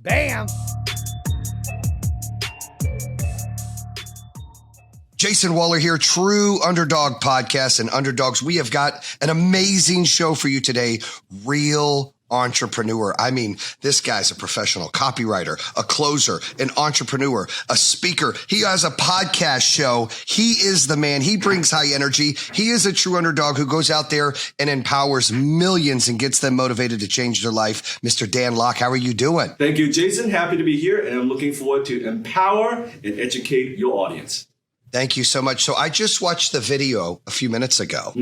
Bam! Jason Waller here, True Underdog Podcast and Underdogs. We have got an amazing show for you today. Real entrepreneur. I mean, this guy's a professional copywriter, a closer, an entrepreneur, a speaker. He has a podcast show. He is the man. He brings high energy. He is a true underdog who goes out there and empowers millions and gets them motivated to change their life. Mr. Dan Lok, how are you doing? Thank you, Jason. Happy to be here, and I'm looking forward to empower and educate your audience. Thank you so much. So I just watched the video a few minutes ago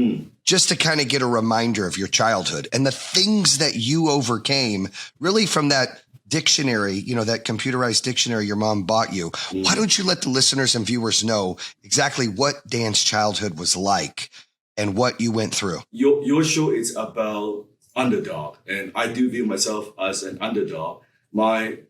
just to kind of get a reminder of your childhood and the things that you overcame really from that dictionary, you know, that computerized dictionary your mom bought you. Why don't you let the listeners and viewers know exactly what Dan's childhood was like and what you went through? Your show is about underdog, and I do view myself as an underdog. My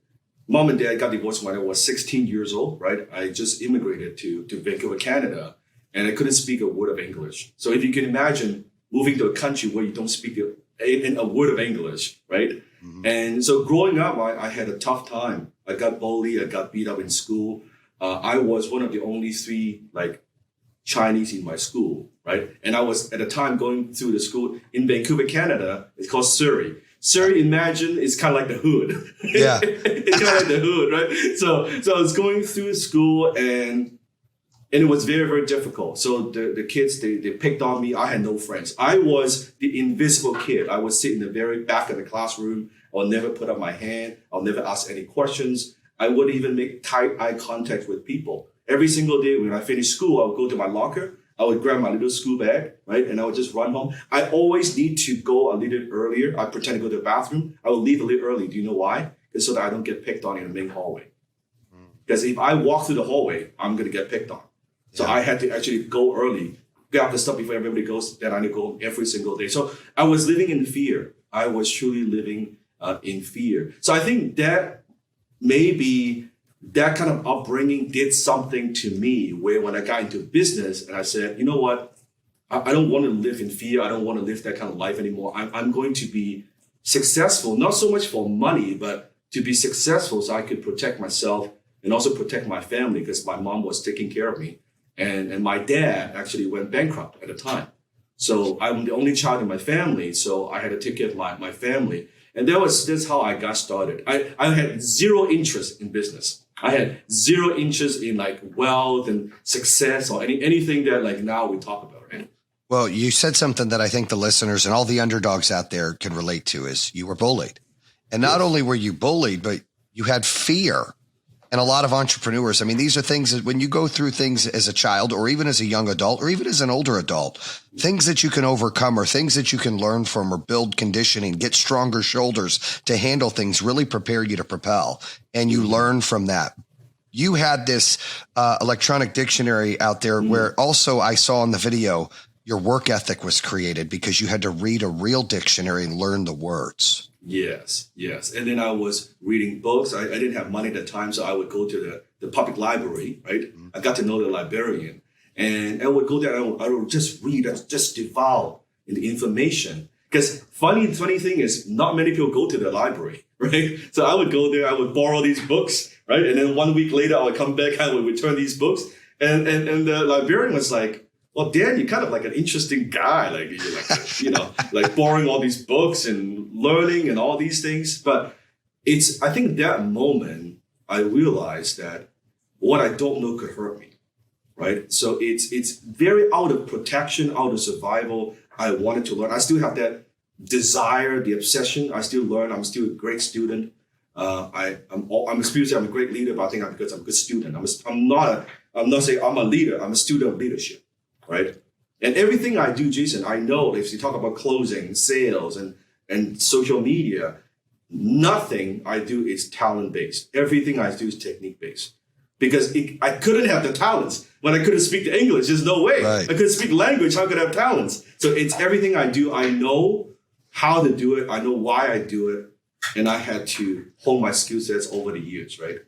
mom and dad got divorced when I was 16 years old, right? I just immigrated to Vancouver, Canada, and I couldn't speak a word of English. So if you can imagine moving to a country where you don't speak a word of English, right? Mm-hmm. And so growing up, I had a tough time. I got bullied, I got beat up in school. I was one of the only three Chinese in my school, right? And I was at the time going through the school in Vancouver, Canada. It's called Surrey. Surrey, imagine, is kind of like the hood. Yeah. It's kind of like the hood, right? So I was going through school and it was very, very difficult. So the kids, they picked on me. I had no friends. I was the invisible kid. I would sit in the very back of the classroom. I'll never put up my hand. I'll never ask any questions. I wouldn't even make tight eye contact with people. Every single day when I finished school, I would go to my locker. I would grab my little school bag, right? And I would just run home. I always need to go a little earlier. I pretend to go to the bathroom. I would leave a little early. Do you know why? It's so that I don't get picked on in the main hallway. Because if I walk through the hallway, I'm going to get picked on. So I had to actually go early, grab the stuff before everybody goes. Then I need to go every single day. So I was living in fear. I was truly living in fear. So I think that maybe that kind of upbringing did something to me where when I got into business and I said, you know what, I don't want to live in fear. I don't want to live that kind of life anymore. I'm going to be successful, not so much for money, but to be successful so I could protect myself and also protect my family because my mom was taking care of me. And my dad actually went bankrupt at the time. So I'm the only child in my family. So I had to take care of my family. And that's how I got started. I had zero interest in business. I had zero interest in wealth and success or anything that now we talk about, right? Well, you said something that I think the listeners and all the underdogs out there can relate to is you were bullied. And not only were you bullied, but you had fear. And a lot of entrepreneurs, I mean, these are things that when you go through things as a child or even as a young adult or even as an older adult, things that you can overcome or things that you can learn from or build conditioning, get stronger shoulders to handle things, really prepare you to propel. And you learn from that. You had this electronic dictionary out there where also I saw in the video, your work ethic was created because you had to read a real dictionary and learn the words. Yes. And then I was reading books. I didn't have money at the time, so I would go to the public library, right? I got to know the librarian. And I would go there and I would just read, just devour in the information. Because funny thing is, not many people go to the library, right? So I would go there, I would borrow these books, right? And then 1 week later, I would come back, I would return these books. And the librarian was like, well, Dan, you're kind of like an interesting guy, borrowing all these books and learning and all these things. But I think that moment, I realized that what I don't know could hurt me, right? So it's very out of protection, out of survival. I wanted to learn. I still have that desire, the obsession. I still learn. I'm still a great student. I'm experiencing. I'm a great leader, but I think because I'm a good student. I'm not saying I'm a leader. I'm a student of leadership. Right. And everything I do, Jason, I know if you talk about closing, sales and social media, nothing I do is talent based. Everything I do is technique based because I couldn't have the talents when I couldn't speak the English. There's no way. Right. I couldn't speak language. How could I have talents? So it's everything I do. I know how to do it. I know why I do it. And I had to hone my skill sets over the years. Right.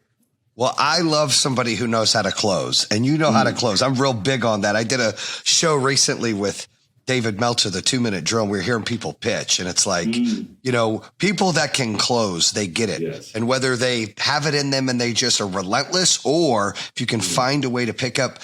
Well, I love somebody who knows how to close, and you know how to close. I'm real big on that. I did a show recently with David Meltzer, the 2-minute drill. We're hearing people pitch, and it's like, people that can close, they get it. Yes. And whether they have it in them and they just are relentless, or if you can find a way to pick up,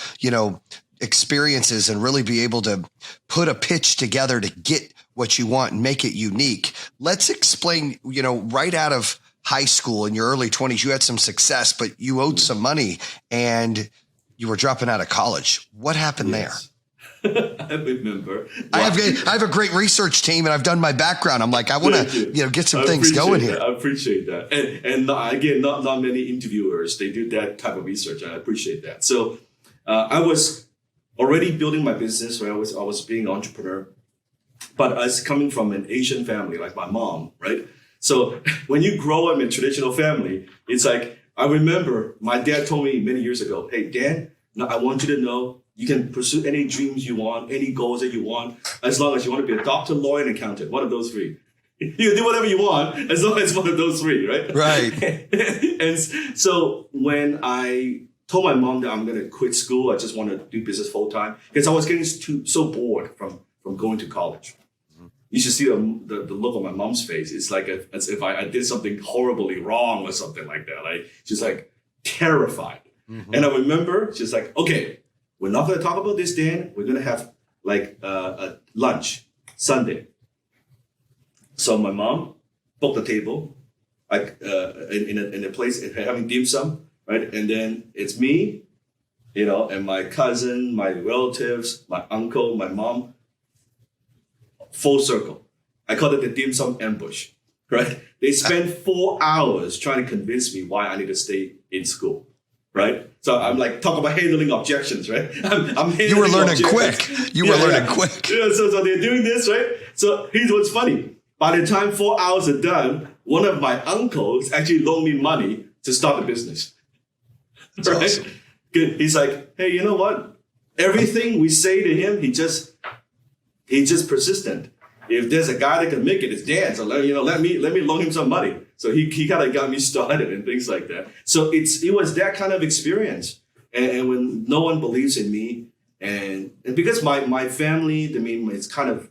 experiences and really be able to put a pitch together to get what you want and make it unique. Let's explain, right out of high school in your early 20s, you had some success, but you owed some money and you were dropping out of college. What happened there? I remember. I have a great research team, and I've done my background. I'm like, I want to, get some things going here. I appreciate that. And again, not many interviewers, they do that type of research. I appreciate that. So I was already building my business, right? I was being an entrepreneur, but I was coming from an Asian family, like my mom, right? So when you grow up in a traditional family, it's like, I remember my dad told me many years ago, hey, Dan, I want you to know, you can pursue any dreams you want, any goals that you want, as long as you want to be a doctor, lawyer, and accountant. One of those three. You can do whatever you want, as long as one of those three, right? Right. And so when I told my mom that I'm going to quit school, I just want to do business full time, because I was getting so bored from going to college. You should see the look on my mom's face. It's like as if I did something horribly wrong or something like that. Like, she's like terrified. Mm-hmm. And I remember she's like, okay, we're not going to talk about this, Dan. We're going to have like a lunch Sunday. So my mom booked a table, like in a place having dim sum, right? And then it's me, and my cousin, my relatives, my uncle, my mom, full circle. I call it the dim sum ambush, right? They spent 4 hours trying to convince me why I need to stay in school. Right, so I'm like, talk about handling objections, right? I'm you were learning quick. You were learning quick. Yeah, so they're doing this, right? So here's what's funny. By the time 4 hours are done, one of my uncles actually loaned me money to start the business. That's right? awesome. Good. He's like, hey, you know what? Everything we say to him, he's just persistent. If there's a guy that can make it, it's Dan. So let me loan him some money. So he kind of got me started and things like that. So it was that kind of experience. And when no one believes in me, and because my family, it's kind of,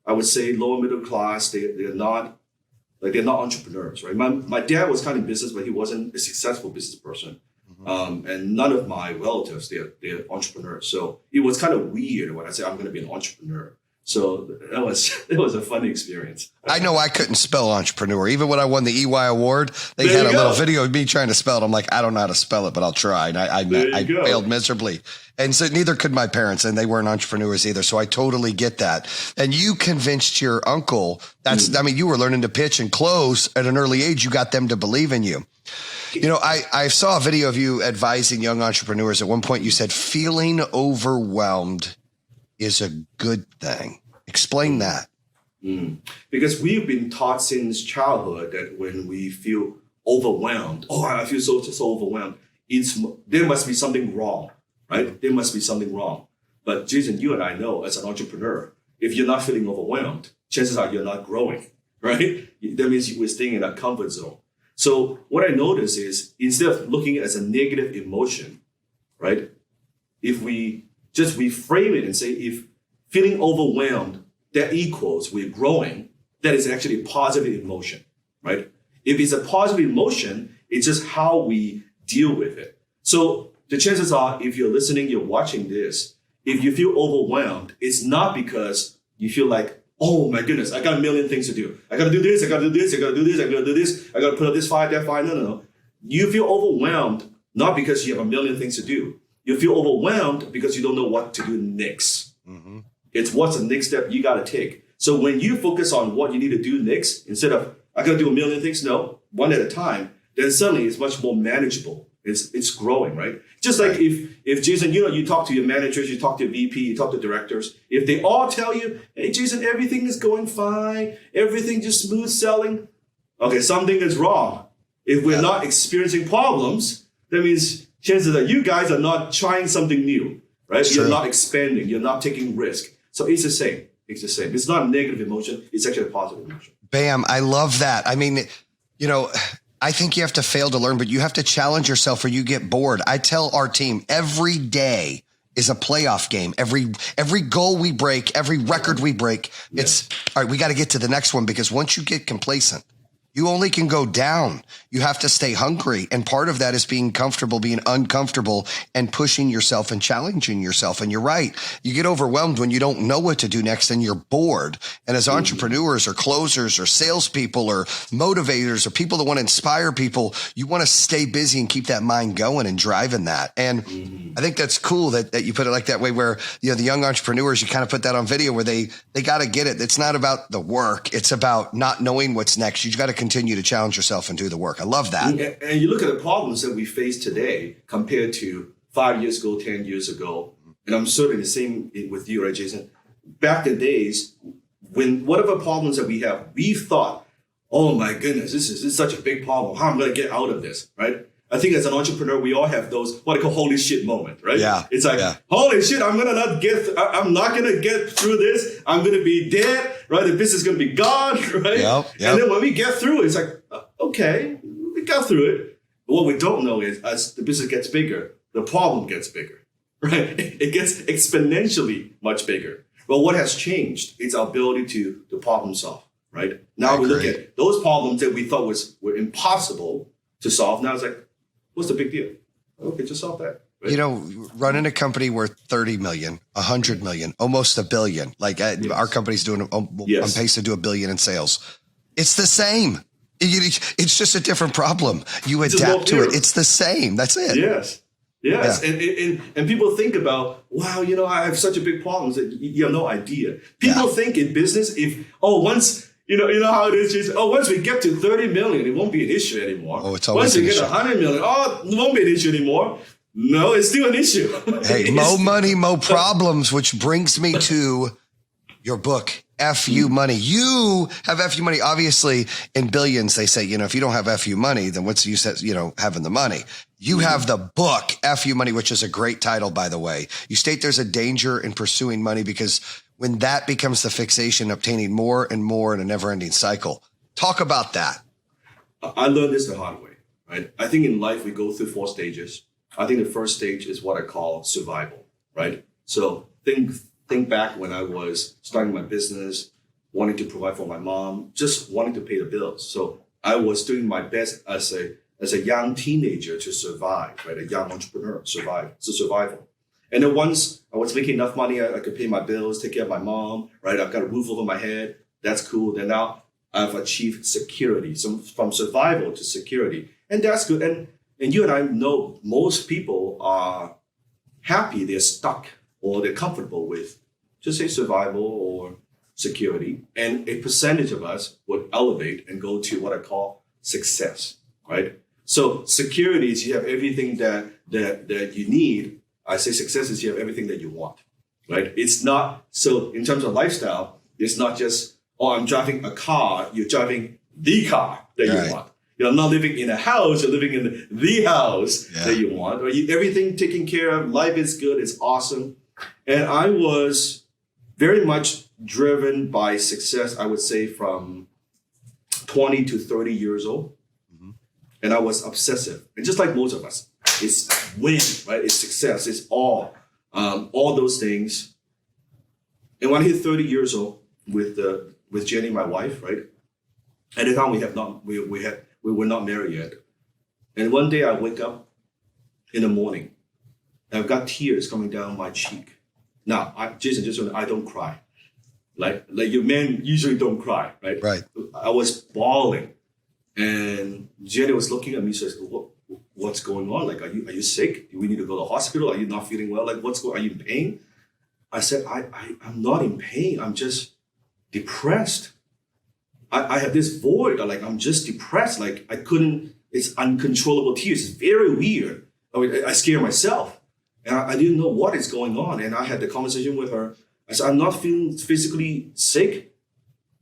I would say, lower middle class. They're not entrepreneurs, right? My dad was kind of in business, but he wasn't a successful business person. Mm-hmm. And none of my relatives, they're entrepreneurs. So it was kind of weird when I said I'm going to be an entrepreneur. So it was a fun experience. I know I couldn't spell entrepreneur. Even when I won the EY award, they had a little video of me trying to spell it. I'm like, I don't know how to spell it, but I'll try. And I failed miserably. And so neither could my parents, and they weren't entrepreneurs either. So I totally get that. And you convinced your uncle. You were learning to pitch and close at an early age. You got them to believe in you. I saw a video of you advising young entrepreneurs. At one point, you said feeling overwhelmed is a good thing. Explain that. Because we've been taught since childhood that when we feel overwhelmed, I feel so overwhelmed, there must be something wrong, right? There must be something wrong. But Jason, you and I know as an entrepreneur, if you're not feeling overwhelmed, chances are you're not growing, right? That means we're staying in that comfort zone. So what I notice is, instead of looking at it as a negative emotion, right? If we just reframe it and say, if feeling overwhelmed, that equals we're growing, that is actually a positive emotion, right? If it's a positive emotion, it's just how we deal with it. So the chances are, if you're listening, you're watching this, if you feel overwhelmed, it's not because you feel like, oh my goodness, I got a million things to do. I got to do this, I got to do this, I got to do this, I got to do this, I got to put up this fire, that fire. No. You feel overwhelmed, not because you have a million things to do. You feel overwhelmed because you don't know what to do next. Mm-hmm. It's what's the next step you got to take. So when you focus on what you need to do next, instead of, I got to do a million things, no, one at a time, then suddenly it's much more manageable. It's growing, right? Just like if Jason, you talk to your managers, you talk to your VP, you talk to directors, if they all tell you, hey, Jason, everything is going fine, everything just smooth selling, okay, something is wrong. If we're not experiencing problems, that means chances are you guys are not trying something new, right? You're not expanding. You're not taking risk. So it's the same. It's not a negative emotion. It's actually a positive emotion. Bam. I love that. I mean, I think you have to fail to learn, but you have to challenge yourself or you get bored. I tell our team every day is a playoff game. Every goal we break, every record we break, it's all right. We got to get to the next one, because once you get complacent, you only can go down. You have to stay hungry. And part of that is being comfortable, being uncomfortable, and pushing yourself and challenging yourself. And you're right. You get overwhelmed when you don't know what to do next and you're bored. And as entrepreneurs or closers or salespeople or motivators or people that want to inspire people, you want to stay busy and keep that mind going and driving that. And I think that's cool that you put it like that way, where, you know, the young entrepreneurs, you kind of put that on video where they got to get it. It's not about the work. It's about not knowing what's next. You got to continue to challenge yourself and do the work. I love that. And you look at the problems that we face today compared to 5 years ago, 10 years ago. And I'm certainly the same with you, right, Jason? Back in the days, when whatever problems that we have, we thought, oh my goodness, this is such a big problem. How am I going to get out of this, right? I think as an entrepreneur, we all have those, what I call holy shit moment, right? Yeah. It's like, holy shit, I'm not going to get through this. I'm going to be dead, right? The business is going to be gone, right? Yep. And then when we get through it, it's like, okay, we got through it. But what we don't know is as the business gets bigger, the problem gets bigger, right? It gets exponentially much bigger. But what has changed is our ability to problem solve, right? Now we look at those problems that we thought were impossible to solve. Now it's like, what's the big deal? Okay, just solve that. Right? You know, running a company worth 30 million, 100 million, almost $1 billion. Like our company's doing on pace to do $1 billion in sales. It's the same. It's just a different problem. You adapt to it. It's the same. That's it. Yes. Yeah. And people think about, wow, you know, I have such a big problem that you have no idea. People think in business, once, you know how it is, once we get to 30 million, it won't be an issue anymore. Oh, it's always once we get 100 million, it won't be an issue anymore. No, it's still an issue. Hey, mo money, mo problems, which brings me to your book, FU Money. You have FU Money. Obviously, in billions, they say, you know, if you don't have FU Money, then what's the use of, you know, having the money? You have the book, FU Money, which is a great title, by the way. You state there's a danger in pursuing money because when that becomes the fixation, obtaining more and more in a never-ending cycle. Talk about that. I learned this the hard way, right? I think in life, we go through 4 stages. I think the first stage is what I call survival, right? So think back when I was starting my business, wanting to provide for my mom, just wanting to pay the bills. So I was doing my best as a young teenager to survive, right? A young entrepreneur, survive. It's a survival. And then once I was making enough money, I could pay my bills, take care of my mom, right? I've got a roof over my head. That's cool. Then now I've achieved security. So from survival to security. And that's good. And you and I know most people are happy, they're stuck, or they're comfortable with, just say survival or security. And a percentage of us would elevate and go to what I call success, right? So security is you have everything that you need. I say success is you have everything that you want, right? It's not, so in terms of lifestyle, it's not just, I'm driving a car, you're driving the car that you want. You're not living in a house, you're living in the house that you want. Or everything taken care of, life is good, it's awesome. And I was very much driven by success, I would say from 20 to 30 years old. Mm-hmm. And I was obsessive. And just like most of us, it's win, right? It's success, it's all those things. And when I hit 30 years old with Jenny, my wife, right? At the time we were not married yet. And one day I wake up in the morning and I've got tears coming down my cheek. Now, Jason, I don't cry. Like your men usually don't cry, right? Right. I was bawling. And Jenny was looking at me and says, what's going on? Like, are you sick? Do we need to go to the hospital? Are you not feeling well? Like, are you in pain? I said, I'm not in pain. I'm just depressed. I have this void. I'm just depressed. Like it's uncontrollable tears. It's very weird. I scare myself. And I didn't know what is going on. And I had the conversation with her. I said, I'm not feeling physically sick,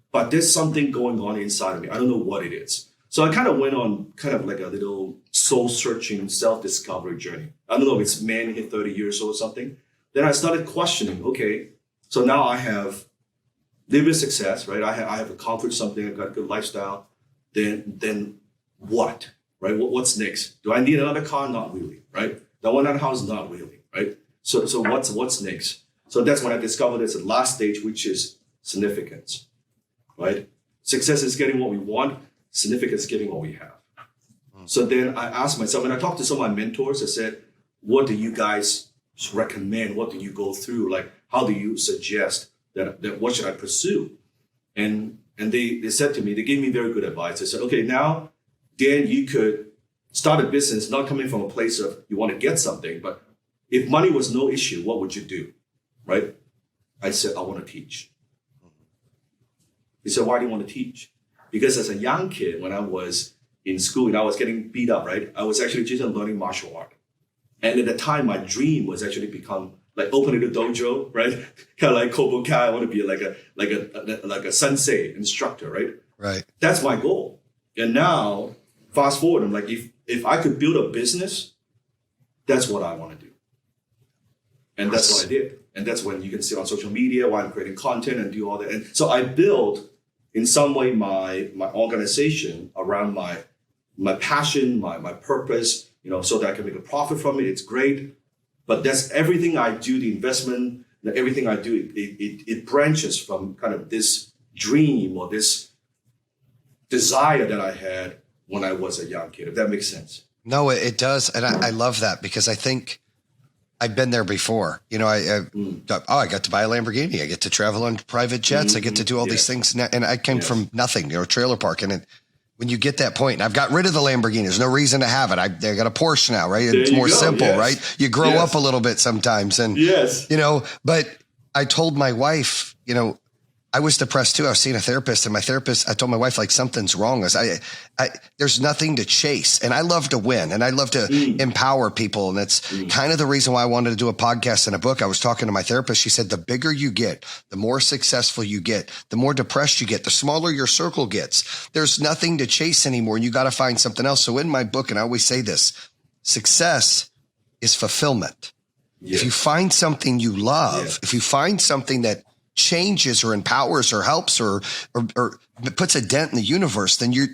but there's something going on inside of me. I don't know what it is. So I kind of went on kind of like a little soul-searching, self-discovery journey. I don't know if it's man hit 30 years old or something. Then I started questioning, okay, so now I have lived with success, right? I have accomplished something. I've got a good lifestyle. Then what, right? What's next? Do I need another car? Not really, right? Do I want another house? Not really, right? So what's next? So that's when I discovered there's a last stage, which is significance, right? Success is getting what we want. Significance is getting what we have. So then I asked myself, and I talked to some of my mentors. I said, what do you guys recommend? What do you go through? Like, how do you suggest that what should I pursue? And they said to me, they gave me very good advice. They said, okay, now, Dan, you could start a business not coming from a place of you want to get something, but if money was no issue, what would you do? Right? I said, I want to teach. He said, why do you want to teach? Because as a young kid, when I was in school and I was getting beat up, right? I was actually just learning martial art. And at the time, my dream was actually become like opening a dojo, right? Kind of like Cobra Kai. I want to be like a sensei instructor, right? Right. That's my goal. And now, fast forward, I'm like, if I could build a business, that's what I want to do. And that's what I did. And that's when you can see on social media while I'm creating content and do all that. And so I built, in some way, my organization around my passion, my purpose, so that I can make a profit from it. It's great. But that's everything I do, the investment, everything I do, it branches from kind of this dream or this desire that I had when I was a young kid, if that makes sense. No, it does. And I love that because I think I've been there before. I got to buy a Lamborghini. I get to travel on private jets. I get to do all these things. And I came from nothing, trailer park. And when you get that point, and I've got rid of the Lamborghini, there's no reason to have it. I got a Porsche now, right? It's more simple, right? You grow up a little bit sometimes. And, but I told my wife, I was depressed too. I was seeing a therapist, and I told my wife, like, something's wrong. There's nothing to chase. And I love to win, and I love to empower people. And that's kind of the reason why I wanted to do a podcast and a book. I was talking to my therapist. She said, the bigger you get, the more successful you get, the more depressed you get, the smaller your circle gets. There's nothing to chase anymore, and you got to find something else. So in my book, and I always say this, success is fulfillment. Yes. If you find something you love, if you find something that changes or empowers or helps or puts a dent in the universe, then you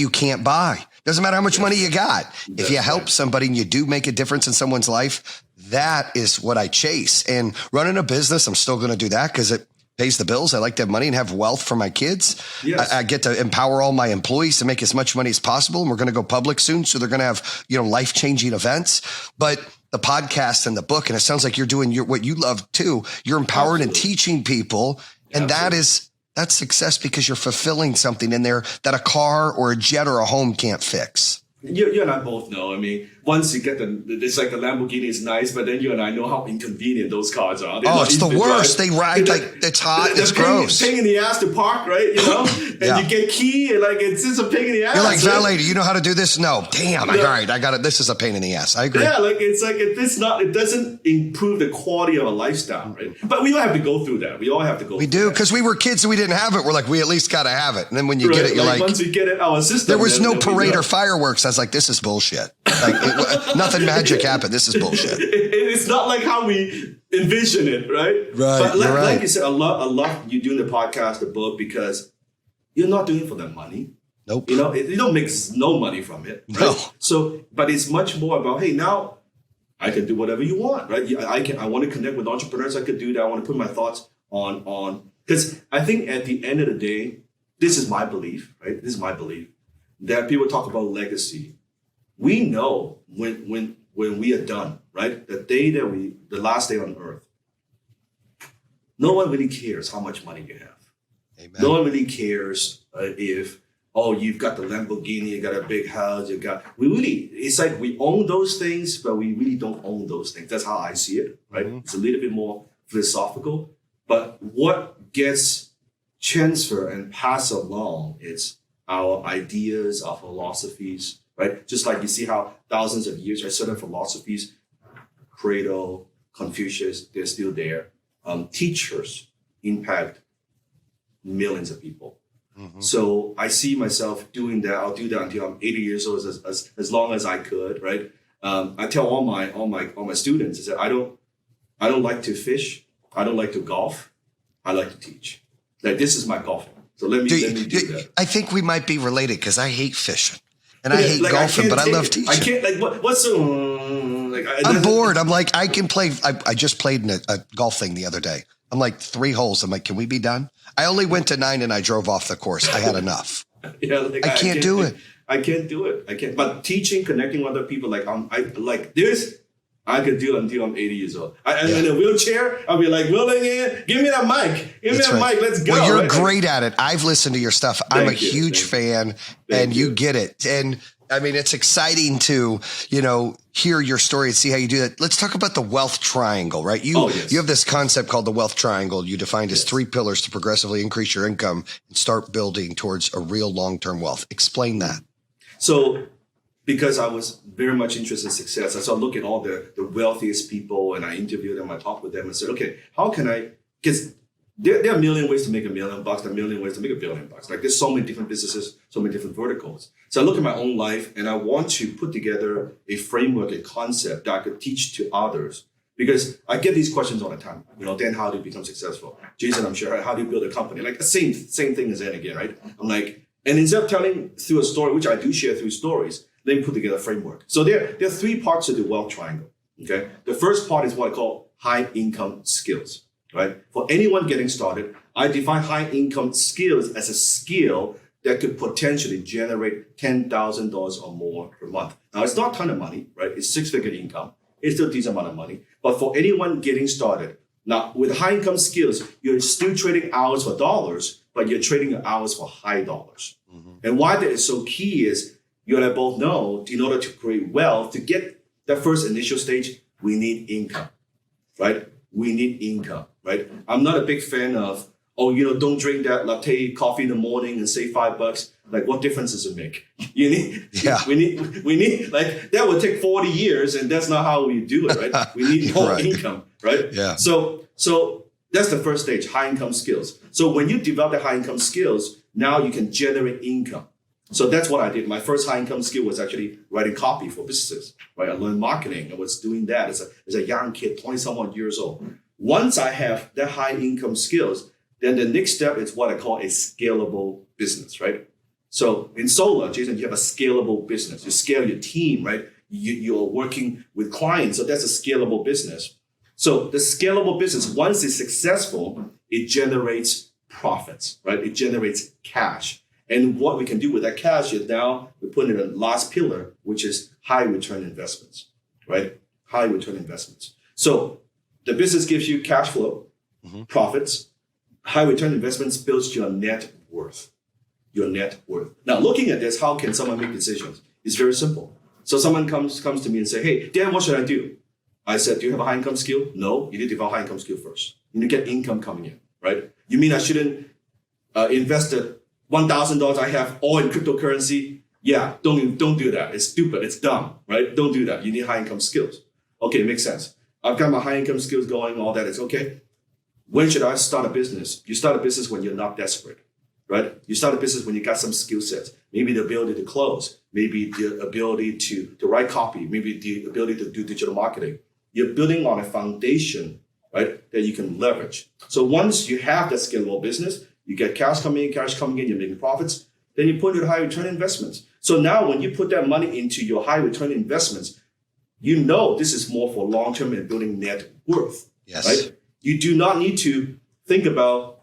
can't buy. Doesn't matter how much money you got. If you help somebody and you do make a difference in someone's life, that is what I chase. And running a business, I'm still going to do that because it pays the bills. I like to have money and have wealth for my kids. Yes. I get to empower all my employees to make as much money as possible. And we're going to go public soon. So they're going to have, life-changing events. But the podcast and the book, and it sounds like you're doing what you love too. You're empowering and teaching people. And that's success because you're fulfilling something in there that a car or a jet or a home can't fix. You and I both know. I mean, once you get it's like the Lamborghini is nice, but then you and I know how inconvenient those cars are. It's the worst. They ride it's hot. It's gross. Pain in the ass to park, right? And you get key, and it's just a pain in the ass. You're like, valet, do you know how to do this? No. Damn. All right, I got it. This is a pain in the ass. I agree. Yeah, it doesn't improve the quality of a lifestyle, right? But we all have to go through that. We all have to go. We do because we were kids and we didn't have it. We're like, we at least got to have it. And then when you get it, you're like, once we get it, our system. There was no parade or fireworks. I was like, this is bullshit. Nothing magic happened. This is bullshit. It's not like how we envision it, right? Right. But like you said, I love you doing the podcast, the book, because you're not doing it for the money. Nope. You don't make no money from it. Right? No. So, but it's much more about, hey, now I can do whatever you want, right? I want to connect with entrepreneurs. I could do that. I want to put my thoughts on, because I think at the end of the day, this is my belief, right? This is my belief that people talk about legacy. We know when we are done, right? The last day on earth, no one really cares how much money you have. Amen. No one really cares if, you've got the Lamborghini, you got a big house, it's like we own those things, but we really don't own those things. That's how I see it, right? Mm-hmm. It's a little bit more philosophical, but what gets transferred and passed along is our ideas, our philosophies, right? Just like you see how thousands of years, right, certain philosophies, Plato, Confucius, they're still there. Teachers impact millions of people. Mm-hmm. So I see myself doing that. I'll do that until I'm 80 years old, as long as I could, right? I tell all my students, I said, I don't like to fish. I don't like to golf. I like to teach. Like, this is my golf. So let me do that. I think we might be related because I hate fishing and I hate golfing, but I love teaching. I can't, what's the like, I'm bored. I'm like, I can play. I just played in a golf thing the other day. I'm like 3 holes. I'm like, can we be done? I only went to 9 and I drove off the course. I had enough. Yeah, like, I can't do it. I can't do it. I can't. But teaching, connecting with other people, like I like this. I could do until I'm 80 years old. In a wheelchair, I'll be like, willing in, give me that mic. Give me that mic. Let's go. Well, you're great at it. I've listened to your stuff. I'm a huge fan, and you get it. And I mean, it's exciting to, hear your story and see how you do that. Let's talk about the wealth triangle, right? You have this concept called the wealth triangle. You defined as 3 pillars to progressively increase your income and start building towards a real long-term wealth. Explain that. So, because I was very much interested in success, I started looking at all the wealthiest people and I interviewed them, I talked with them and said, okay, how can I, because there are a million ways to make $1 million, there are a million ways to make $1 billion. Like there's so many different businesses, so many different verticals. So I look at my own life and I want to put together a framework, a concept that I could teach to others. Because I get these questions all the time. Dan, how do you become successful? Jason, I'm sure, how do you build a company? Like the same thing as then again, right? I'm like, and instead of telling through a story, which I do share through stories, let me put together a framework. So there are 3 parts of the wealth triangle. Okay. The first part is what I call high income skills, right? For anyone getting started, I define high income skills as a skill that could potentially generate $10,000 or more per month. Now, it's not a ton of money, right? It's 6-figure income. It's still a decent amount of money. But for anyone getting started, now with high income skills, you're still trading hours for dollars, but you're trading your hours for high dollars. Mm-hmm. And why that is so key is you and I both know in order to create wealth, to get that first initial stage, we need income, right? We need income, right? I'm not a big fan of, don't drink that latte coffee in the morning and save $5. Like, what difference does it make? We need, like, that would take 40 years and that's not how we do it, right? We need more income, right? Yeah. So that's the first stage, high income skills. So when you develop the high income skills, now you can generate income. So that's what I did. My first high income skill was actually writing copy for businesses, right? I learned marketing. I was doing that as a young kid, 20-somewhat years old. Once I have that high income skills, then the next step is what I call a scalable business, right? So in solar, Jason, you have a scalable business. You scale your team, right? You're working with clients. So that's a scalable business. So the scalable business, once it's successful, it generates profits, right? It generates cash. And what we can do with that cash is now we put in the last pillar, which is high return investments, right? High return investments. So the business gives you cash flow, profits. High return investments builds your net worth. Your net worth. Now, looking at this, how can someone make decisions? It's very simple. So someone comes to me and say, hey, Dan, what should I do? I said, do you have a high income skill? No, you need to develop high income skill first. You need to get income coming in, right? You mean I shouldn't invest the $1,000 I have all in cryptocurrency? Yeah, don't do that. It's stupid. It's dumb, right? Don't do that. You need high income skills. Okay, makes sense. I've got my high income skills going, all that is okay. When should I start a business? You start a business when you're not desperate, right? You start a business when you got some skill sets. Maybe the ability to close, maybe the ability to write copy, maybe the ability to do digital marketing. You're building on a foundation, right, that you can leverage. So once you have that scalable business, you get cash coming in, you're making profits, then you put it in high return investments. So now when you put that money into your high return investments, you know this is more for long-term and building net worth, right? You do not need to think about,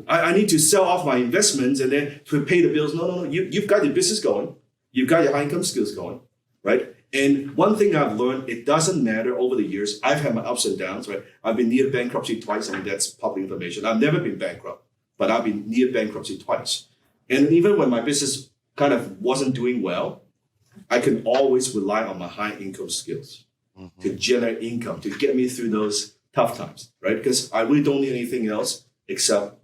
I need to sell off my investments and then to pay the bills. No. You've got your business going. You've got your high income skills going, right? And one thing I've learned, it doesn't matter over the years. I've had my ups and downs, right? I've been near bankruptcy twice. I mean, that's public information. I've never been bankrupt, but I've been near bankruptcy twice. And even when my business kind of wasn't doing well, I can always rely on my high income skills to generate income, to get me through those tough times, right? Because I really don't need anything else except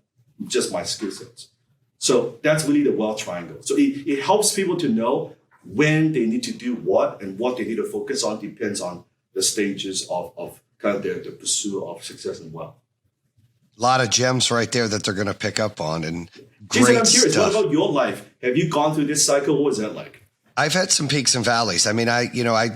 just my skill sets. So that's really the wealth triangle. So it helps people to know when they need to do what and what they need to focus on depends on the stages of kind of the pursuit of success and wealth. A lot of gems right there that they're going to pick up on, and Jason, great I'm curious, stuff. what about your life? Have you gone through this cycle? What was that like? I've had some peaks and valleys. I mean, I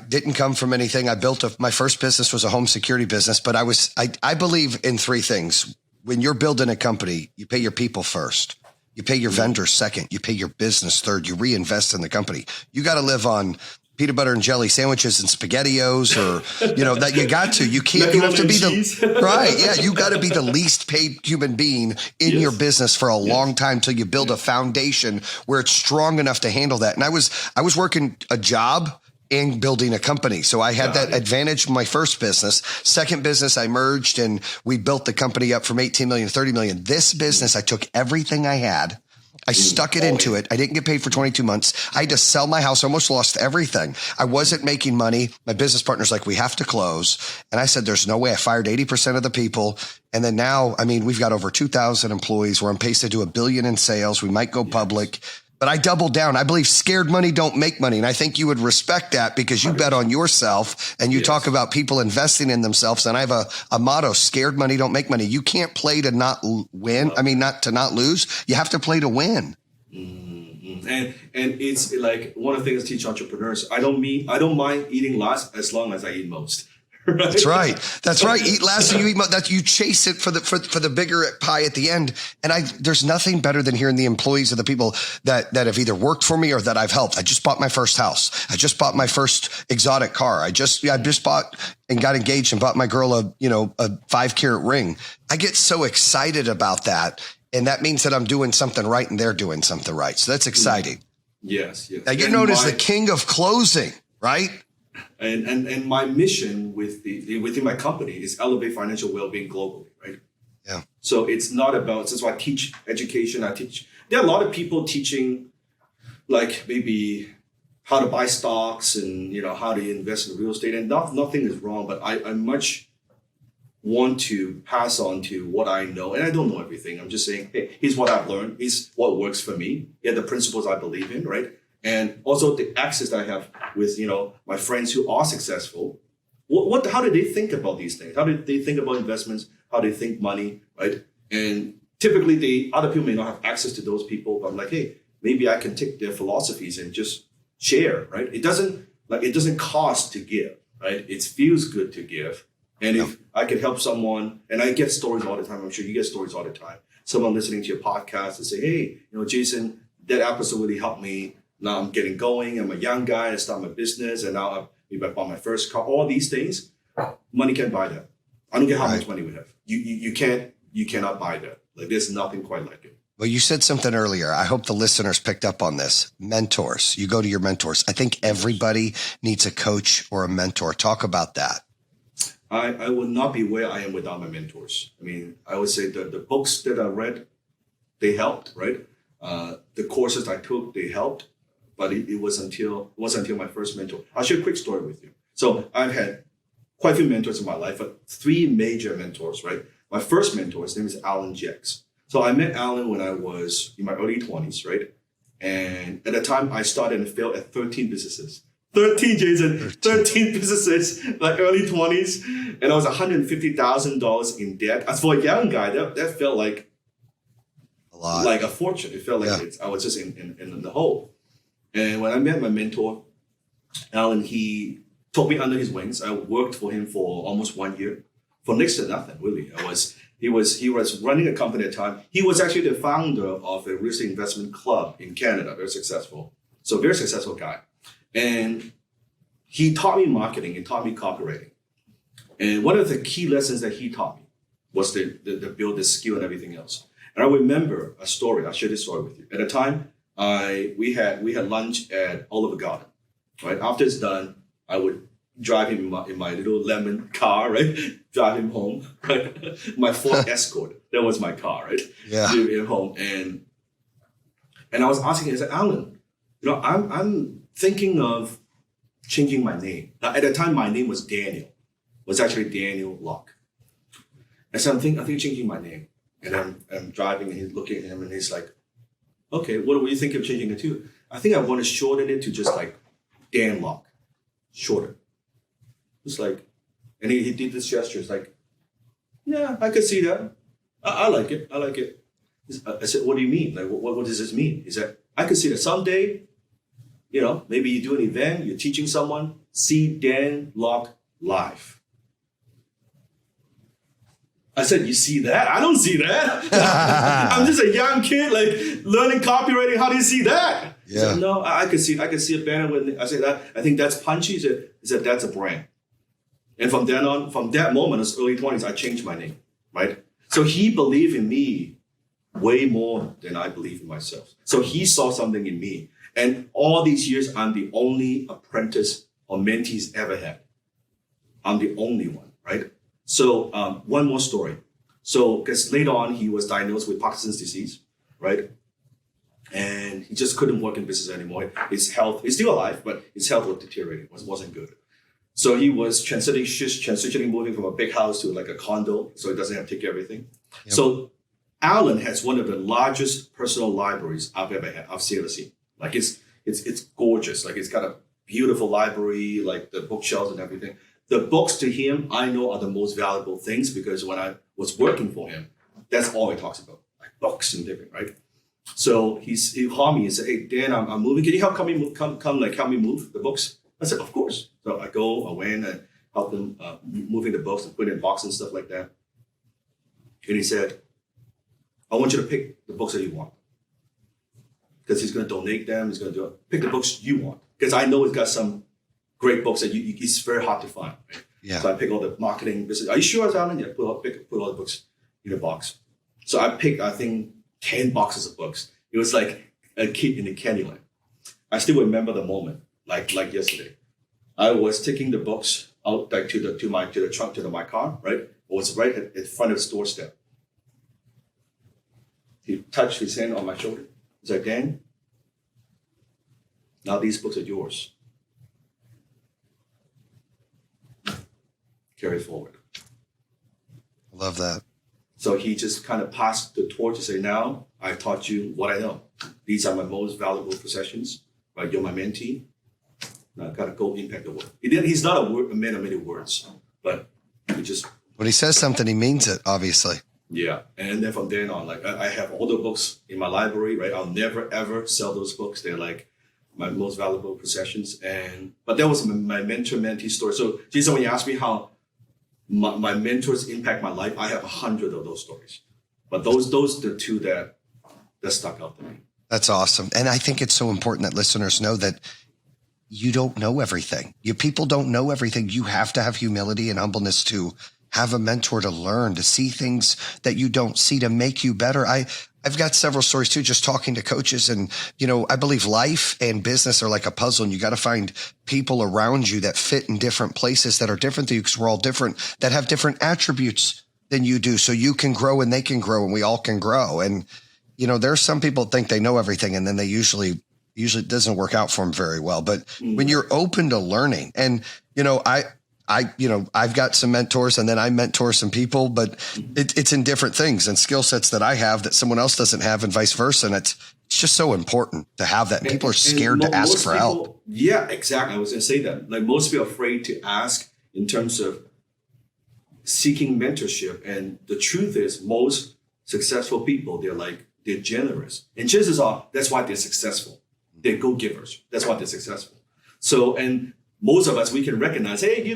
didn't come from anything. I built my first business was a home security business, but I believe in 3 things. When you're building a company, you pay your people first. You pay your vendors second. You pay your business third. You reinvest in the company. You got to live on peanut butter and jelly sandwiches and SpaghettiOs, or, you know, that you got to. You can't, you have to be the, right. Yeah. You got to be the least paid human being in your business for a long time till you build a foundation where it's strong enough to handle that. And I was working a job and building a company. So I had that advantage in my first business. Second business, I merged and we built the company up from 18 million to 30 million. This business, I took everything I had. I stuck it into it. I didn't get paid for 22 months. I had to sell my house. I almost lost everything. I wasn't making money. My business partner's like, we have to close. And I said, there's no way. I fired 80% of the people. And then now, I mean, we've got over 2,000 employees. We're on pace to do $1 billion in sales. We might go public. But I doubled down. I believe scared money don't make money. And I think you would respect that because you bet on yourself and you talk about people investing in themselves. And I have a motto, scared money don't make money. You can't play to not win. I mean, not to not lose. You have to play to win. Mm-hmm. And it's like one of the things I teach entrepreneurs. I don't mind eating last as long as I eat most. Right? That's right. That's right. Eat last and you eat more. That you chase it for the bigger pie at the end. And there's nothing better than hearing the employees of the people that have either worked for me or that I've helped. I just bought my first house. I just bought my first exotic car. I just bought and got engaged and bought my girl a 5-carat ring. I get so excited about that. And that means that I'm doing something right and they're doing something right. So that's exciting. Yes. Now you're known as the king of closing, right? And my mission within my company is elevate financial well-being globally, right? Yeah. So it's not about, that's why I teach education. There are a lot of people teaching like maybe how to buy stocks and, how to invest in real estate, and nothing is wrong, but I much want to pass on to what I know. And I don't know everything. I'm just saying, hey, here's what I've learned. Here's what works for me. Yeah, the principles I believe in, right? And also the access that I have with, my friends who are successful. How do they think about these things? How do they think about investments? How do they think money, right? And typically the other people may not have access to those people, but I'm like, hey, maybe I can take their philosophies and just share, right? It doesn't cost to give, right? It feels good to give. And if I can help someone, and I get stories all the time, I'm sure you get stories all the time. Someone listening to your podcast and say, hey, Jason, that episode really helped me. Now I'm getting going. I'm a young guy. I start my business, and now maybe I bought my first car. All these things, money can't buy that. I don't care how much money we have. You cannot buy that. Like there's nothing quite like it. Well, you said something earlier. I hope the listeners picked up on this. Mentors. You go to your mentors. I think everybody needs a coach or a mentor. Talk about that. I would not be where I am without my mentors. I mean, I would say the books that I read, they helped, right? The courses I took, they helped. But it wasn't until my first mentor. I'll share a quick story with you. So I've had quite a few mentors in my life, but 3 major mentors, right? My first mentor, his name is Alan Jacks. So I met Alan when I was in my early 20s, right? And at the time, I started and failed at 13 businesses. 13, Jason, 13 businesses, like early 20s. And I was $150,000 in debt. As for a young guy, that felt like a lot, like a fortune. It felt like I was just in the hole. And when I met my mentor, Alan, he took me under his wings. I worked for him for almost 1 year for next to nothing, really. He was running a company at the time. He was actually the founder of a real estate investment club in Canada, very successful. So very successful guy. And he taught me marketing and taught me copywriting. And one of the key lessons that he taught me was to build this skill and everything else. And I remember a story. I'll share this story with you. At the time, we had lunch at Olive Garden, right? After it's done, I would drive him in my little lemon car, right? Drive him home, right? My Ford Escort, that was my car, right? Yeah. Drive him home, and I was asking him, I said, Alan, I'm thinking of changing my name. Now, at the time, my name was Daniel. It was actually Daniel Locke. I said, I think changing my name, and I'm driving, and he's looking at him, and he's like, okay, what do you think of changing it to? I think I want to shorten it to just like Dan Locke. Shorter. It's like, and he did this gesture. It's like, yeah, I could see that. I like it. I like it. I said, what do you mean? Like, what does this mean? He said, I could see that someday, maybe you do an event, you're teaching someone, see Dan Locke live. I said, you see that? I don't see that. I'm just a young kid, like learning copywriting. How do you see that? He said, no, I could see a banner with, I said, I think that's punchy. He said, that's a brand. And from then on, from that moment, in his early 20s, I changed my name, right? So he believed in me way more than I believe in myself. So he saw something in me. And all these years, I'm the only apprentice or mentee he's ever had. I'm the only one, right? So one more story. So because later on, he was diagnosed with Parkinson's disease, right? And he just couldn't work in business anymore. His health, he's still alive, but his health was deteriorating, wasn't good. So he was transitioning, moving from a big house to like a condo, so he doesn't have to take care of everything. Yep. So Alan has one of the largest personal libraries I've ever seen. Like it's gorgeous. Like it's got a beautiful library, like the bookshelves and everything. The books to him, I know, are the most valuable things because when I was working for him, that's all he talks about, like books and different, right? So he called me and said, "Hey Dan, I'm moving. Can you help me move the books?" I said, "Of course." So I went and helped him moving the books and putting in boxes and stuff like that. And he said, "I want you to pick the books that you want." Because he's going to donate them. He's going to do it. Pick the books you want. Because I know he's got some great books that it's very hard to find. Right? Yeah. So I pick all the marketing business. Are you sure, Alan? Yeah, put all the books in a box. So I picked, I think, 10 boxes of books. It was like a kid in a Candyland. I still remember the moment, like yesterday. I was taking the books out like to the trunk to my car, right? It was right in front of his doorstep. He touched his hand on my shoulder. He's like, "Dan, now these books are yours. Carry it forward." Love that. So he just kind of passed the torch to say, "Now I've taught you what I know. These are my most valuable possessions. Right? You're my mentee. Now I've got to go impact the world." He's not a man of many words, but he just... When he says something, he means it, obviously. Yeah. And then from then on, like I have all the books in my library, right? I'll never, ever sell those books. They're like my most valuable possessions. But that was my mentor-mentee story. So Jason, when you ask me how my mentors impact my life, I have 100 of those stories. But those are the two that stuck out to me. That's awesome. And I think it's so important that listeners know that you don't know everything. People don't know everything. You have to have humility and humbleness to have a mentor, to learn, to see things that you don't see, to make you better. I've got several stories too, just talking to coaches. And, I believe life and business are like a puzzle, and you got to find people around you that fit in different places, that are different than you, because we're all different, that have different attributes than you do. So you can grow and they can grow and we all can grow. And, there's some people think they know everything, and then they usually it doesn't work out for them very well. But when you're open to learning, and, I've got some mentors, and then I mentor some people, but it's in different things and skill sets that I have that someone else doesn't have, and vice versa. And it's just so important to have that. And people are scared to ask for help. Yeah, exactly. I was going to say that. Like most people are afraid to ask in terms of seeking mentorship. And the truth is, most successful people, they're generous. And chances are, that's why they're successful. They're go-givers. That's why they're successful. So, and most of us, we can recognize, hey, you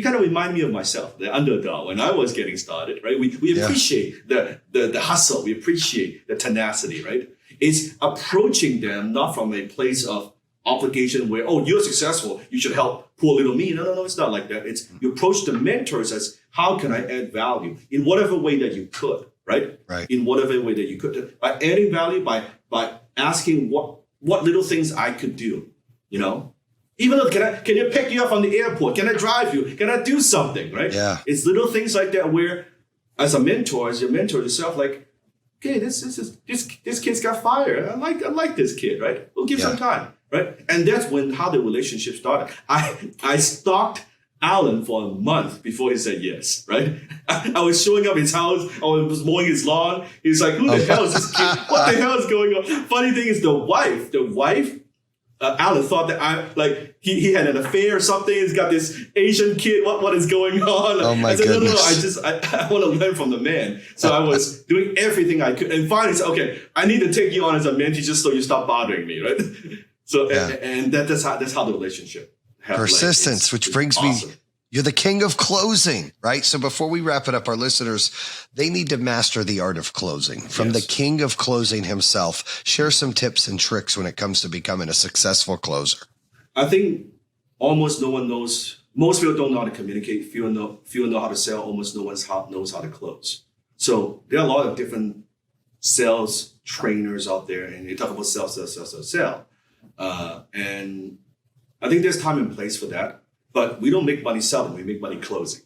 kind of remind me of myself, the underdog, when I was getting started, right? We appreciate the hustle. We appreciate the tenacity, right? It's approaching them not from a place of obligation where, oh, you're successful, you should help poor little me. No, it's not like that. It's you approach the mentors as, how can I add value in whatever way that you could, right? Right. In whatever way that you could. By adding value, by asking what little things I could do, Even though, can you pick you up from the airport? Can I drive you? Can I do something, right? Yeah. It's little things like that where, as a mentor, as you mentor yourself, like, okay, this kid's got fire. I like this kid, right? We'll give some time, right? And that's how the relationship started. I stalked Alan for a month before he said yes, right? I was showing up at his house. I was mowing his lawn. He's like, who the hell is this kid? What the hell is going on? Funny thing is the wife, Alan thought that he had an affair or something. He's got this Asian kid. What is going on? Oh my I said, goodness. No, I want to learn from the man. So I was doing everything I could. And finally said, okay, I need to take you on as a mentee just so you stop bothering me, right? So, and that's how the relationship happened. Persistence, which brings awesome. me You're the king of closing, right? So before we wrap it up, our listeners, they need to master the art of closing from the king of closing himself. Share some tips and tricks when it comes to becoming a successful closer. I think almost no one knows. Most people don't know how to communicate. Few know how to sell. Almost no one knows how to close. So there are a lot of different sales trainers out there, and they talk about sell. And I think there's time and place for that. But we don't make money selling, we make money closing,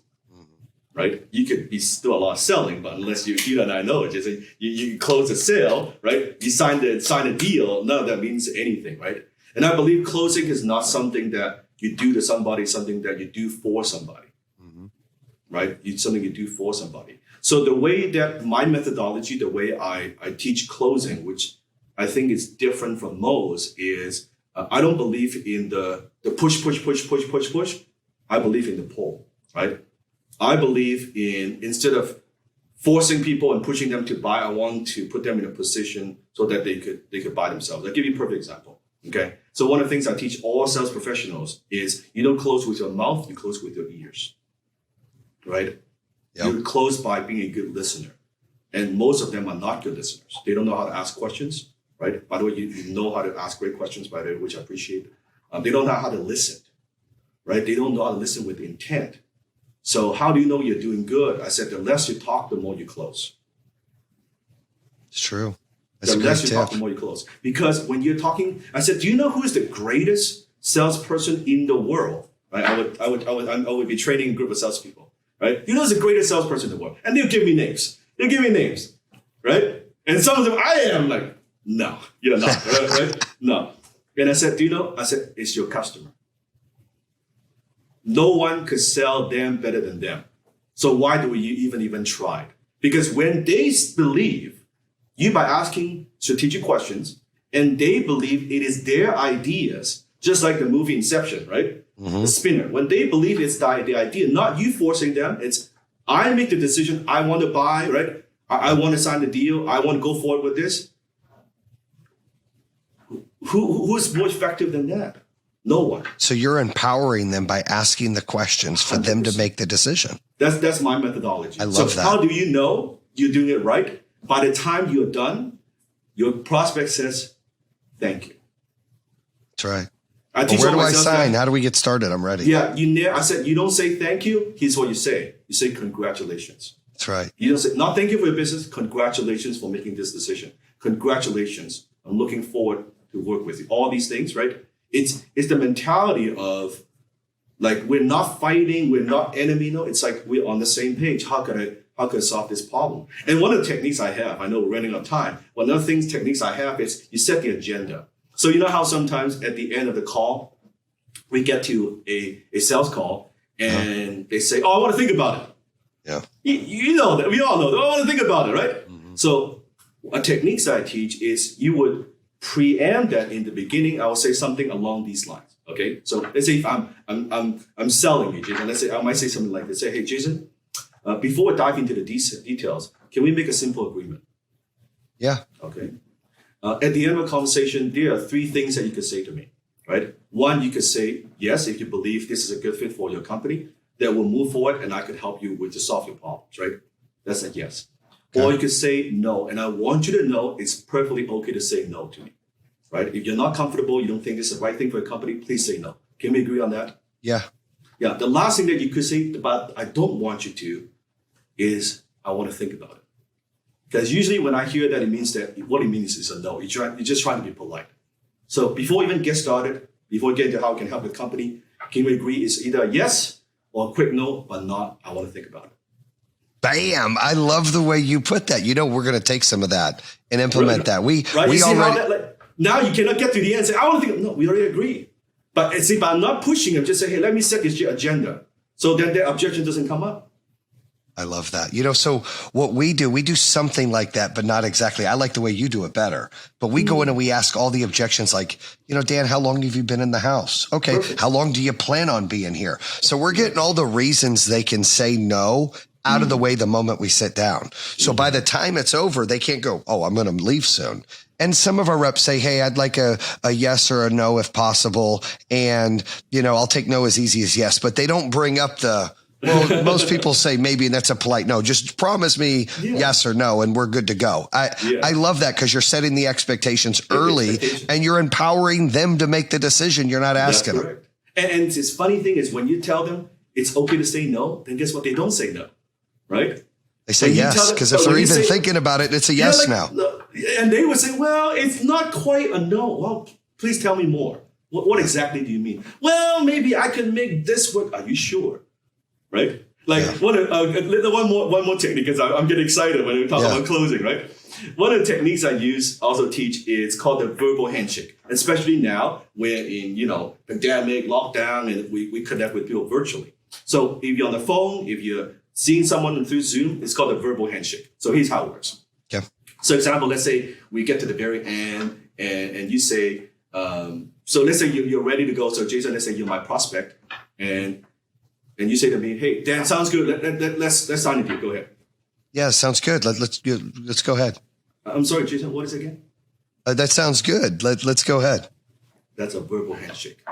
right? You could be still a lot of selling, but unless you and I know it, just you close a sale, right? You sign a deal, none of that means anything, right? And I believe closing is not something that you do to somebody, something that you do for somebody, right? It's something you do for somebody. So the way that my methodology, the way I teach closing, which I think is different from most, is I don't believe in the push. I believe in the pull, right? I believe in, instead of forcing people and pushing them to buy, I want to put them in a position so that they could buy themselves. I'll give you a perfect example, okay? So one of the things I teach all sales professionals is you don't close with your mouth, you close with your ears, right? Yep. You close by being a good listener. And most of them are not good listeners. They don't know how to ask questions. Right? By the way, you know how to ask great questions, by the way, which I appreciate. They don't know how to listen, right? They don't know how to listen with intent. So how do you know you're doing good? I said, the less you talk, the more you close. It's true. That's the less you talk, the more you close. Because when you're talking, I said, do you know who is the greatest salesperson in the world? Right? I would be training a group of salespeople, right? You know who's the greatest salesperson in the world? And they'll give me names. Right? And some of them, I am like, no, you're not, right? No. And I said, do you know? I said, it's your customer. No one could sell them better than them. So why do we even try? Because when they believe you by asking strategic questions, and they believe it is their ideas, just like the movie Inception, right? The spinner. When they believe it's the idea, not you forcing them, it's I make the decision, I want to buy, right? I want to sign the deal, I want to go forward with this. Who's more effective than that? No one. So you're empowering them by asking the questions for 100%. Them to make the decision. That's my methodology. I love that. How do you know you're doing it right? By the time you're done, your prospect says, thank you. That's right. Where do I sign? How do we get started? I'm ready. Yeah, I said, you don't say thank you. Here's what you say. You say congratulations. That's right. You don't say, not thank you for your business. Congratulations for making this decision. Congratulations. I'm looking forward to work with you. All these things, right? It's the mentality of like, we're not fighting, we're not enemy. No, it's like we're on the same page. How can I solve this problem? And one of the techniques I have, I know we're running out of time. One of the techniques I have is you set the agenda. So you know how sometimes at the end of the call, we get to a sales call and they say, oh, I want to think about it. Yeah. You know that. We all know that. I want to think about it, right? So a technique that I teach is you would preempt that in the beginning. I will say something along these lines. Okay. So let's say if I'm selling you, Jason. Let's say I might say something like this. Say, hey, Jason, before we dive into the details, can we make a simple agreement? Yeah. Okay. At the end of a conversation, there are 3 things that you could say to me, right? One, you could say, yes, if you believe this is a good fit for your company, that will move forward and I could help you to solve your problems, right? That's a yes. Okay. Or you could say no. And I want you to know it's perfectly okay to say no to me, right? If you're not comfortable, you don't think this is the right thing for a company, please say no. Can we agree on that? Yeah. Yeah. The last thing that you could say about I don't want you to is I want to think about it. Because usually when I hear that, it means that what it means is a no. You're just trying to be polite. So before we even get started, before we get into how we can help the company, can we agree it's either a yes or a quick no, but not I want to think about it. Bam. I love the way you put that. You know, we're going to take some of that and implement that. We already. Now you cannot get to the end and say, I want to think. No, we already agree. But see, by not pushing them, just say, hey, let me set this agenda. So then the objection doesn't come up. I love that. You know, so what we do something like that, but not exactly. I like the way you do it better. But we go in and we ask all the objections like, you know, Dan, how long have you been in the house? Okay. Perfect. How long do you plan on being here? So we're getting all the reasons they can say no out of the way the moment we sit down. So by the time it's over, they can't go, oh, I'm going to leave soon. And some of our reps say, hey, I'd like a yes or a no if possible. And, I'll take no as easy as yes, but they don't bring up well, most people say maybe, and that's a polite no. Just promise me yes or no, and we're good to go. I love that because you're setting the expectations early and you're empowering them to make the decision. You're not asking them. And this funny thing is when you tell them it's okay to say no, then guess what? They don't say no, right? They say yes, because if they're even thinking about it, it's a yes now. And they would say, well, it's not quite a no. Well, please tell me more. What exactly do you mean? Well, maybe I can make this work. Are you sure? Right? Like one more technique, because I'm getting excited when we talk about closing, right? One of the techniques I also teach is called the verbal handshake, especially now we're in, pandemic, lockdown, and we connect with people virtually. So if you're on the phone, if you're seeing someone through Zoom, it's called a verbal handshake. So here's how it works. Okay. So example, let's say we get to the very end and you say, so let's say you're ready to go. So Jason, let's say you're my prospect and you say to me, hey, Dan, sounds good. Let's sign a deal. Go ahead. Yeah, sounds good. Let's go ahead. I'm sorry, Jason, what is it again? That sounds good. Let's go ahead. That's a verbal handshake.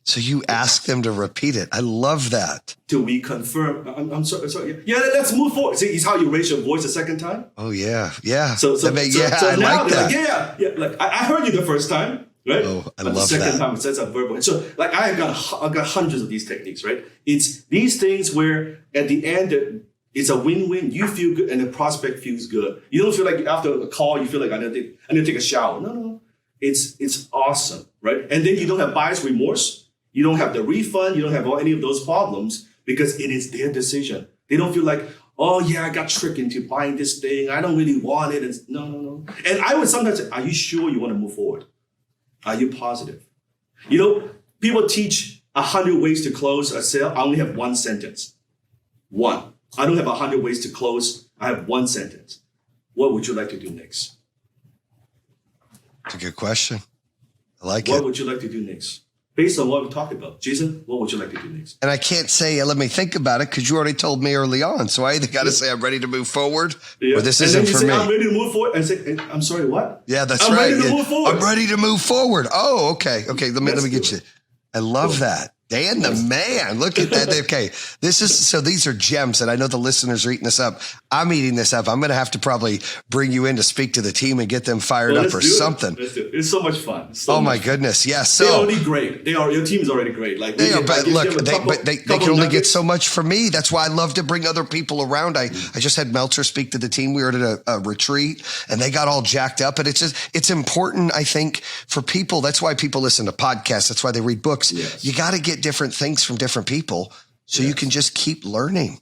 So you ask them to repeat it. I love that. Till we confirm. I'm sorry. Yeah, let's move forward. See, it's how you raise your voice a second time. Oh, yeah. So I like that. Like, yeah. Like I heard you the first time, right? Oh, I but love the second that. time, it's a verbal. So like I got hundreds of these techniques, right? It's these things where at the end, it's a win-win. You feel good and the prospect feels good. You don't feel like after a call, you feel like I need to take a shower. No. It's awesome, right? And then you don't have buyer's remorse. You don't have the refund. You don't have any of those problems because it is their decision. They don't feel like, oh yeah, I got tricked into buying this thing. I don't really want it. And no. And I would sometimes say, are you sure you want to move forward? Are you positive? People teach 100 ways to close a sale. I only have one sentence. One. I don't have 100 ways to close. I have one sentence. What would you like to do next? That's a good question. I like it. What would you like to do next? Based on what we talked about. Jason, what would you like to do next? And I can't say, let me think about it, because you already told me early on. So I either got to say I'm ready to move forward or this isn't for me. I'm ready to move forward. And say, I'm sorry, what? Yeah, that's I'm right. Ready to move forward. I'm ready to move forward. Oh, okay. Let me get you. I love that. Dan the man. Look at that. Okay. These are gems, and I know the listeners are eating this up. I'm eating this up. I'm going to have to probably bring you in to speak to the team and get them fired up or something. Let's do it. It's so much fun. My goodness. Yeah. They're already great. Your team is already great. Like they are, but look, they can only get so much from me. That's why I love to bring other people around. I just had Meltzer speak to the team. We were at a retreat and they got all jacked up. And it's important, I think, for people. That's why people listen to podcasts. That's why they read books. Yes. You got to get different things from different people so you can just keep learning.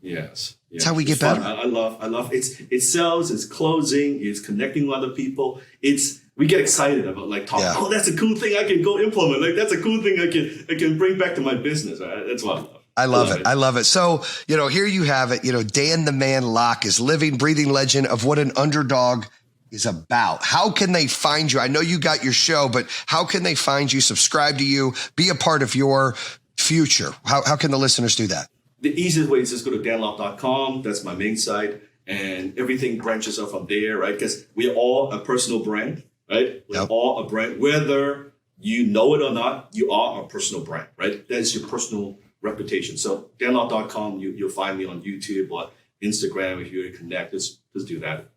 Yes. That's how we get better. I love it sales, it's closing, it's connecting with other people. We get excited about like talking, oh, that's a cool thing I can go implement. Like that's a cool thing I can bring back to my business. Right? That's what I love. I love it. So, here you have it. Dan the Man Locke is living, breathing legend of what an underdog is about. How can they find you? I know you got your show, but how can they find you, subscribe to you, be a part of your future? How can the listeners do that? The easiest way is just go to danlocke.com. That's my main site. And everything branches off from there, right? Because we are all a personal brand, right? We're all a brand. Whether you know it or not, you are a personal brand, right? That is your personal reputation. So danlocke.com, you'll find me on YouTube or Instagram. If you want to connect, just do that.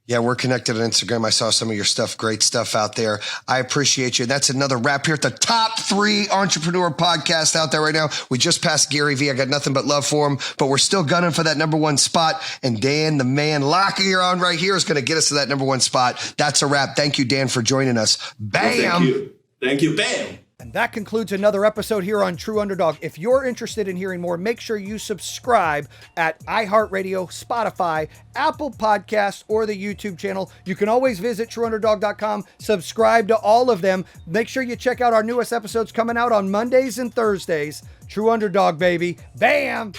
Yeah, we're connected on Instagram. I saw some of your stuff, great stuff out there. I appreciate you. That's another wrap here at the top 3 entrepreneur podcast out there right now. We just passed Gary Vee. I got nothing but love for him, but we're still gunning for that number 1 spot. And Dan, the man Locke here on right here is going to get us to that number 1 spot. That's a wrap. Thank you, Dan, for joining us. Bam. Well, thank you. Bam. And that concludes another episode here on True Underdog. If you're interested in hearing more, make sure you subscribe at iHeartRadio, Spotify, Apple Podcasts, or the YouTube channel. You can always visit TrueUnderdog.com, subscribe to all of them. Make sure you check out our newest episodes coming out on Mondays and Thursdays. True Underdog, baby. Bam!